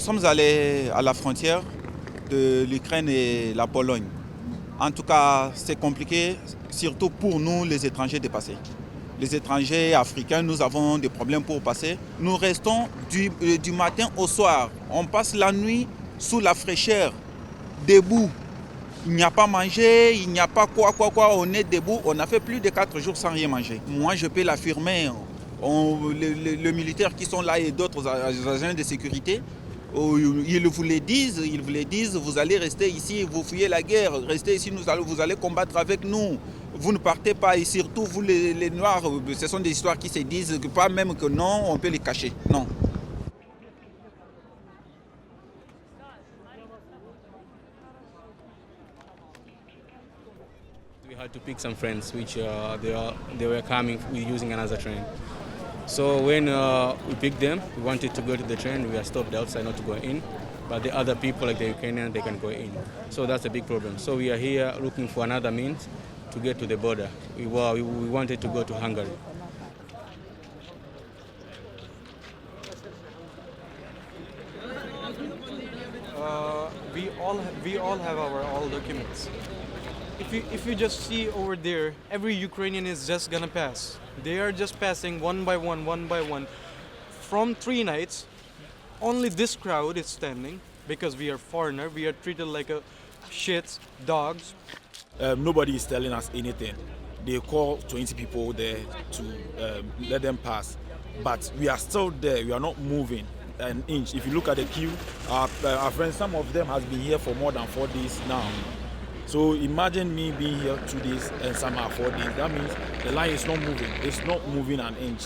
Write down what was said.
sommes allés à la frontière de l'Ukraine et la Pologne. En tout cas, c'est compliqué, surtout pour nous, les étrangers, de passer. Les étrangers africains, nous avons des problèmes pour passer. Nous restons du matin au soir. On passe la nuit sous la fraîcheur, debout. Il n'y a pas mangé, il n'y a pas quoi. On est debout. On a fait plus de 4 jours sans rien manger. Moi, je peux l'affirmer. Les militaires qui sont là et d'autres agents de sécurité, ils vous le disent, vous allez rester ici, vous fuyez la guerre, restez ici, vous allez combattre avec nous. Vous ne partez pas, et surtout vous les Noirs, ce sont des histoires qui se disent, que pas même que non, on peut les cacher. Non. We had to pick some friends which they were coming using another train. So when we picked them, we wanted to go to the train. We are stopped outside not to go in, but the other people, like the Ukrainians, they can go in. So that's a big problem. So we are here looking for another means to get to the border. We wanted to go to Hungary. We all have our all documents. If you just see over there, every Ukrainian is just gonna pass. They are just passing one by one. From 3 nights, only this crowd is standing because we are foreigner. We are treated like a shits, dogs. Nobody is telling us anything. They call 20 people there to let them pass, but we are still there. We are not moving an inch. If you look at the queue, our friends, some of them has been here for more than 4 days now. So imagine me being here 2 days and some are 4 days. That means the line is not moving. It's not moving an inch.